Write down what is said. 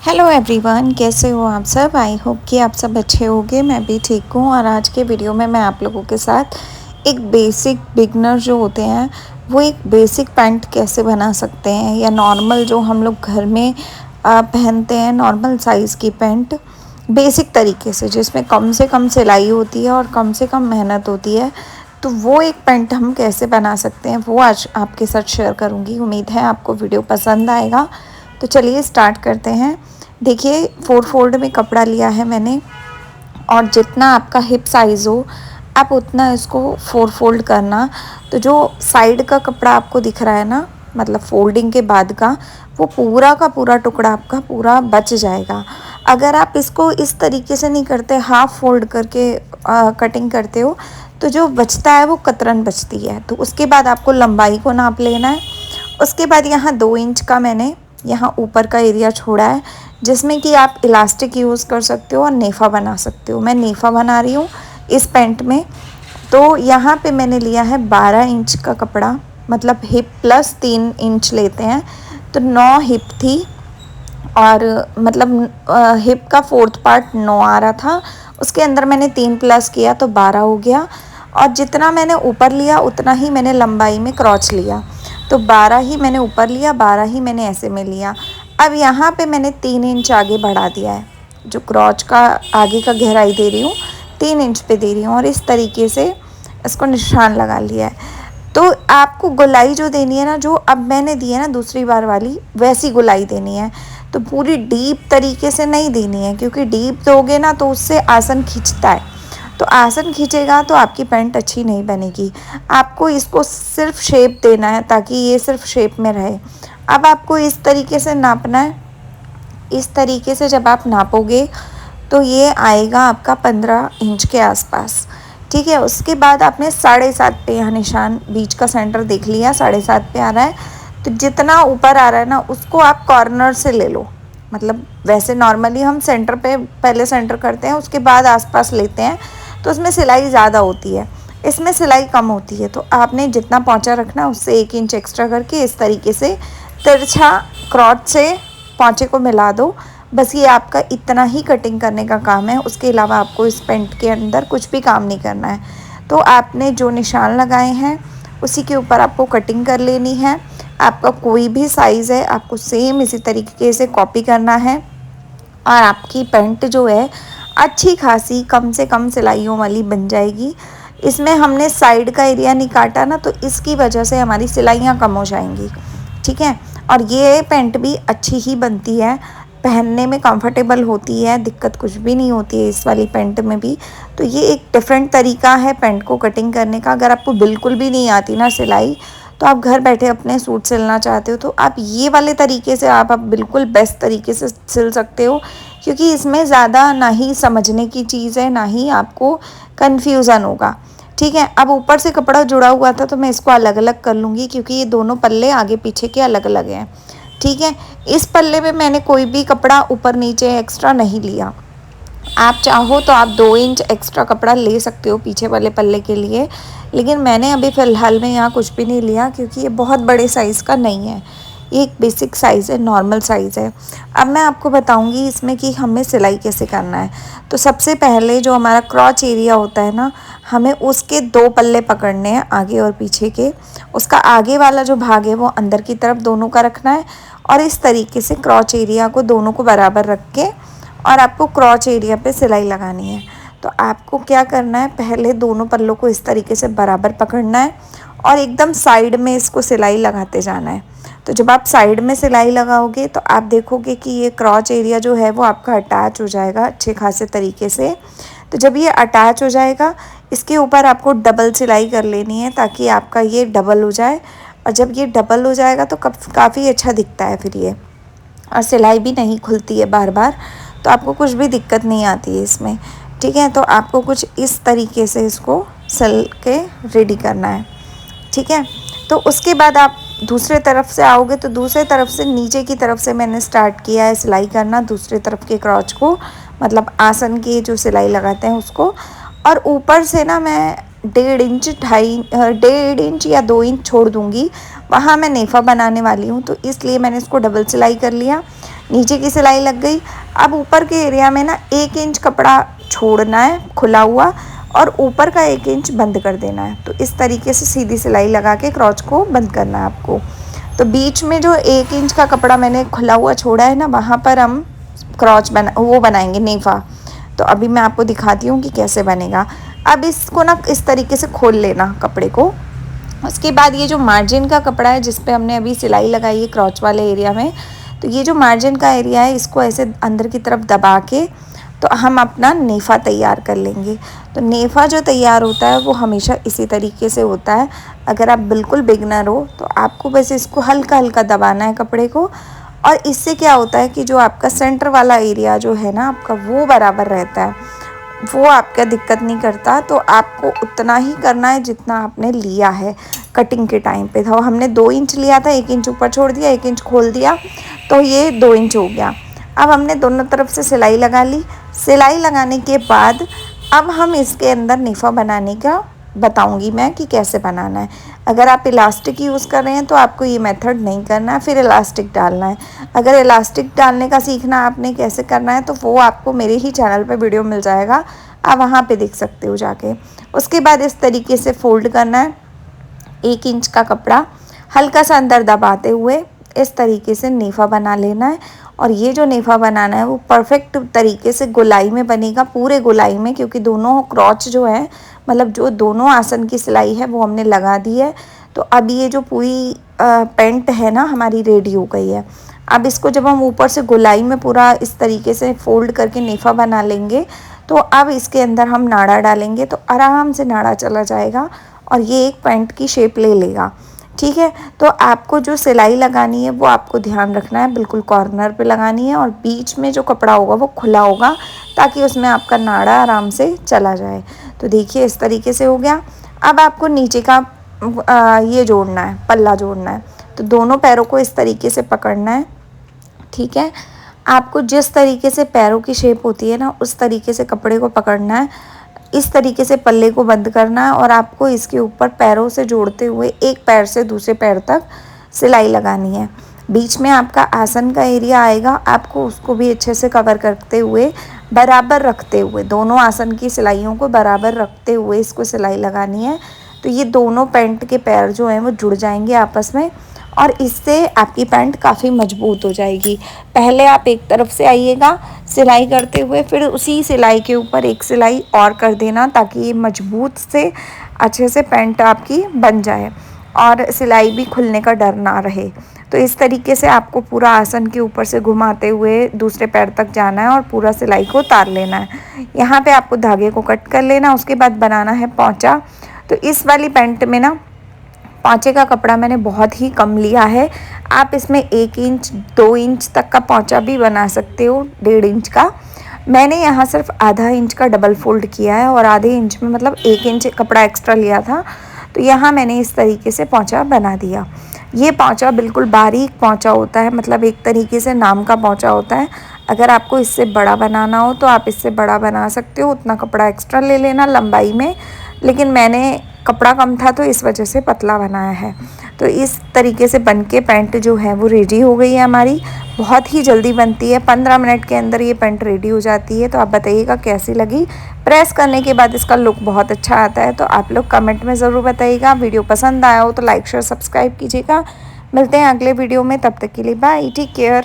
Hello everyone, कैसे हो आप सब। आई होप कि आप सब अच्छे होंगे। मैं भी ठीक हूँ। और आज के वीडियो में मैं आप लोगों के साथ एक बेसिक बिगनर जो होते हैं वो एक बेसिक पैंट कैसे बना सकते हैं, या नॉर्मल जो हम लोग घर में पहनते हैं नॉर्मल साइज़ की पैंट बेसिक तरीके से कम सिलाई होती है और कम से कम मेहनत होती है, तो वो एक पैंट हम कैसे बना सकते हैं वो आज आपके साथ शेयर करूँगी। उम्मीद है आपको वीडियो पसंद आएगा। तो चलिए स्टार्ट करते हैं। देखिए 4 फोल्ड में कपड़ा लिया है मैंने, और जितना आपका हिप साइज़ हो आप उतना इसको 4 फोल्ड करना। तो जो साइड का कपड़ा आपको दिख रहा है ना, मतलब फोल्डिंग के बाद का, वो पूरा का पूरा टुकड़ा आपका पूरा बच जाएगा। अगर आप इसको इस तरीके से नहीं करते, हाफ फोल्ड करके कटिंग करते हो, तो जो बचता है वो कतरन बचती है। तो उसके बाद आपको लंबाई को नाप लेना है। उसके बाद यहाँ 2 इंच का मैंने यहाँ ऊपर का एरिया छोड़ा है, जिसमें कि आप इलास्टिक यूज़ कर सकते हो और नेफ़ा बना सकते हो। मैं नेफ़ा बना रही हूँ इस पैंट में। तो यहाँ पे मैंने लिया है 12 इंच का कपड़ा, मतलब हिप प्लस 3 इंच लेते हैं, तो 9 हिप थी। और मतलब हिप का 4th पार्ट 9 आ रहा था, उसके अंदर मैंने 3 प्लस किया तो 12 हो गया। और जितना मैंने ऊपर लिया उतना ही मैंने लंबाई में क्रॉच लिया, तो 12 ही मैंने ऊपर लिया, 12 ही मैंने ऐसे में लिया। अब यहाँ पे मैंने 3 इंच आगे बढ़ा दिया है, जो क्रॉच का आगे का गहराई दे रही हूँ 3 इंच पे दे रही हूँ, और इस तरीके से इसको निशान लगा लिया है। तो आपको गोलाई जो देनी है ना, जो अब मैंने दी है ना दूसरी बार वाली, वैसी गोलाई देनी है। तो पूरी डीप तरीके से नहीं देनी है, क्योंकि डीप दोगे ना तो उससे आसन खींचता है, तो आसन खींचेगा तो आपकी पैंट अच्छी नहीं बनेगी। आपको इसको सिर्फ शेप देना है ताकि ये सिर्फ शेप में रहे। अब आपको इस तरीके से नापना है। इस तरीके से जब आप नापोगे तो ये आएगा आपका 15 इंच के आसपास। ठीक है। उसके बाद आपने 7.5 पे यहाँ निशान बीच का सेंटर देख लिया, 7.5 पे आ रहा है। तो जितना ऊपर आ रहा है ना उसको आप कॉर्नर से ले लो। मतलब वैसे नॉर्मली हम सेंटर पे पहले सेंटर करते हैं, उसके बाद आसपास लेते हैं, तो उसमें सिलाई ज़्यादा होती है, इसमें सिलाई कम होती है। तो आपने जितना पौंचा रखना उससे 1 इंच एक्स्ट्रा करके इस तरीके से तिरछा क्रॉच से पौंचे को मिला दो। बस ये आपका इतना ही कटिंग करने का काम है, उसके अलावा आपको इस पैंट के अंदर कुछ भी काम नहीं करना है। तो आपने जो निशान लगाए हैं उसी के ऊपर आपको कटिंग कर लेनी है। आपका कोई भी साइज़ है आपको सेम इसी तरीके से कॉपी करना है, और आपकी पैंट जो है अच्छी खासी कम से कम सिलाइयों वाली बन जाएगी। इसमें हमने साइड का एरिया नहीं काटा ना, तो इसकी वजह से हमारी सिलाइयाँ कम हो जाएंगी। ठीक है। और ये पैंट भी अच्छी ही बनती है, पहनने में कंफर्टेबल होती है, दिक्कत कुछ भी नहीं होती है इस वाली पैंट में भी। तो ये एक डिफरेंट तरीका है पैंट को कटिंग करने का। अगर आपको बिल्कुल भी नहीं आती ना सिलाई, तो आप घर बैठे अपने सूट सिलना चाहते हो, तो आप ये वाले तरीके से आप बिल्कुल बेस्ट तरीके से सिल सकते हो, क्योंकि इसमें ज़्यादा ना ही समझने की चीज़ है, ना ही आपको कन्फ्यूज़न होगा। ठीक है। अब ऊपर से कपड़ा जुड़ा हुआ था तो मैं इसको अलग अलग कर लूँगी, क्योंकि ये दोनों पल्ले आगे पीछे के अलग अलग हैं। ठीक है। इस पल्ले में मैंने कोई भी कपड़ा ऊपर नीचे एक्स्ट्रा नहीं लिया। आप चाहो तो आप 2 इंच एक्स्ट्रा कपड़ा ले सकते हो पीछे वाले पल्ले के लिए, लेकिन मैंने अभी फ़िलहाल में यहाँ कुछ भी नहीं लिया, क्योंकि ये बहुत बड़े साइज़ का नहीं है, ये एक बेसिक साइज़ है, नॉर्मल साइज़ है। अब मैं आपको बताऊंगी इसमें कि हमें सिलाई कैसे करना है। तो सबसे पहले जो हमारा क्रॉच एरिया होता है ना, हमें उसके 2 पल्ले पकड़ने हैं, आगे और पीछे के। उसका आगे वाला जो भाग है वो अंदर की तरफ दोनों का रखना है, और इस तरीके से क्रॉच एरिया को दोनों को बराबर रख के और आपको क्रॉच एरिया पे सिलाई लगानी है। तो आपको क्या करना है, पहले दोनों पल्लों को इस तरीके से बराबर पकड़ना है और एकदम साइड में इसको सिलाई लगाते जाना है। तो जब आप साइड में सिलाई लगाओगे तो आप देखोगे कि ये क्रॉच एरिया जो है वो आपका अटैच हो जाएगा अच्छे खासे तरीके से। तो जब ये अटैच हो जाएगा, इसके ऊपर आपको डबल सिलाई कर लेनी है ताकि आपका ये डबल हो जाए। और जब ये डबल हो जाएगा तो काफ़ी अच्छा दिखता है फिर ये, और सिलाई भी नहीं खुलती है बार बार, तो आपको कुछ भी दिक्कत नहीं आती है इसमें। ठीक है। तो आपको कुछ इस तरीके से इसको सिल के रेडी करना है। ठीक है। तो उसके बाद आप दूसरे तरफ से आओगे, तो दूसरे तरफ से नीचे की तरफ से मैंने स्टार्ट किया है सिलाई करना, दूसरे तरफ के क्रॉच को, मतलब आसन की जो सिलाई लगाते हैं उसको। और ऊपर से ना मैं 1.5 इंच या 2 इंच छोड़ दूँगी, वहाँ मैं नेफ़ा बनाने वाली हूँ, तो इसलिए मैंने इसको डबल सिलाई कर लिया। नीचे की सिलाई लग गई। अब ऊपर के एरिया में ना 1 इंच कपड़ा छोड़ना है खुला हुआ और ऊपर का 1 इंच बंद कर देना है। तो इस तरीके से सीधी सिलाई लगा के क्रॉच को बंद करना है आपको। तो बीच में जो 1 इंच का कपड़ा मैंने खुला हुआ छोड़ा है ना, वहाँ पर हम क्रॉच बनाएंगे नेफा। तो अभी मैं आपको दिखाती हूँ कि कैसे बनेगा। अब इसको ना इस तरीके से खोल लेना कपड़े को। उसके बाद ये जो मार्जिन का कपड़ा है जिस पे हमने अभी सिलाई लगाई है क्रॉच वाले एरिया में, तो ये जो मार्जिन का एरिया है इसको ऐसे अंदर की तरफ दबा के तो हम अपना नेफ़ा तैयार कर लेंगे। तो नेफ़ा जो तैयार होता है वो हमेशा इसी तरीके से होता है। अगर आप बिल्कुल बिगनर हो तो आपको बस इसको हल्का हल्का दबाना है कपड़े को, और इससे क्या होता है कि जो आपका सेंटर वाला एरिया जो है ना आपका, वो बराबर रहता है, वो आपका दिक्कत नहीं करता। तो आपको उतना ही करना है जितना आपने लिया है कटिंग के टाइम पे। तो हमने 2 इंच लिया था, 1 इंच ऊपर छोड़ दिया, 1 इंच खोल दिया, तो ये 2 इंच हो गया। अब हमने दोनों तरफ से सिलाई लगा ली। सिलाई लगाने के बाद अब हम इसके अंदर नेफ़ा बनाने का बताऊंगी मैं कि कैसे बनाना है। अगर आप इलास्टिक यूज़ कर रहे हैं तो आपको ये मेथड नहीं करना है, फिर इलास्टिक डालना है। अगर इलास्टिक डालने का सीखना आपने कैसे करना है तो वो आपको मेरे ही चैनल पे वीडियो मिल जाएगा, आप वहाँ पे देख सकते हो जाके। उसके बाद इस तरीके से फ़ोल्ड करना है 1 इंच का कपड़ा, हल्का सा अंदर दबाते हुए इस तरीके से नेफ़ा बना लेना है। और ये जो नेफ़ा बनाना है वो परफेक्ट तरीके से गोलाई में बनेगा, पूरे गोलाई में, क्योंकि दोनों क्रॉच जो है मतलब जो दोनों आसन की सिलाई है वो हमने लगा दी है। तो अब ये जो पूरी पैंट है ना हमारी रेडी हो गई है। अब इसको जब हम ऊपर से गोलाई में पूरा इस तरीके से फ़ोल्ड करके नेफ़ा बना लेंगे तो अब इसके अंदर हम नाड़ा डालेंगे तो आराम से नाड़ा चला जाएगा और ये एक पैंट की शेप ले लेगा। ठीक है, तो आपको जो सिलाई लगानी है वो आपको ध्यान रखना है, बिल्कुल कॉर्नर पे लगानी है और बीच में जो कपड़ा होगा वो खुला होगा ताकि उसमें आपका नाड़ा आराम से चला जाए। तो देखिए इस तरीके से हो गया। अब आपको नीचे का ये जोड़ना है, पल्ला जोड़ना है। तो दोनों पैरों को इस तरीके से पकड़ना है। ठीक है, आपको जिस तरीके से पैरों की शेप होती है ना उस तरीके से कपड़े को पकड़ना है, इस तरीके से पल्ले को बंद करना है और आपको इसके ऊपर पैरों से जोड़ते हुए एक पैर से दूसरे पैर तक सिलाई लगानी है। बीच में आपका आसन का एरिया आएगा, आपको उसको भी अच्छे से कवर करते हुए बराबर रखते हुए दोनों आसन की सिलाइयों को बराबर रखते हुए इसको सिलाई लगानी है। तो ये दोनों पैंट के पैर जो हैं वो जुड़ जाएंगे आपस में और इससे आपकी पैंट काफ़ी मजबूत हो जाएगी। पहले आप एक तरफ से आइएगा सिलाई करते हुए, फिर उसी सिलाई के ऊपर एक सिलाई और कर देना ताकि ये मजबूत से अच्छे से पैंट आपकी बन जाए और सिलाई भी खुलने का डर ना रहे। तो इस तरीके से आपको पूरा आसन के ऊपर से घुमाते हुए दूसरे पैर तक जाना है और पूरा सिलाई को उतार लेना है। यहाँ पे आपको धागे को कट कर लेना, उसके बाद बनाना है पौंचा। तो इस वाली पैंट में ना पौंचे का कपड़ा मैंने बहुत ही कम लिया है। आप इसमें 1 इंच 2 इंच तक का पौंचा भी बना सकते हो, 1.5 इंच का। मैंने यहाँ सिर्फ आधा इंच का डबल फोल्ड किया है और आधे इंच में मतलब 1 इंच कपड़ा एक्स्ट्रा लिया था। तो यहाँ मैंने इस तरीके से पौंचा बना दिया। ये पौंचा बिल्कुल बारीक पौंचा होता है, मतलब एक तरीके से नाम का पौंचा होता है। अगर आपको इससे बड़ा बनाना हो तो आप इससे बड़ा बना सकते हो, उतना कपड़ा एक्स्ट्रा ले लेना लंबाई में। लेकिन मैंने कपड़ा कम था तो इस वजह से पतला बनाया है। तो इस तरीके से बन के पैंट जो है वो रेडी हो गई है हमारी। बहुत ही जल्दी बनती है, 15 मिनट के अंदर ये पैंट रेडी हो जाती है। तो आप बताइएगा कैसी लगी। प्रेस करने के बाद इसका लुक बहुत अच्छा आता है। तो आप लोग कमेंट में ज़रूर बताइएगा। वीडियो पसंद आया हो तो लाइक शेयर सब्सक्राइब कीजिएगा। मिलते हैं अगले वीडियो में, तब तक के लिए बाय, टेक केयर।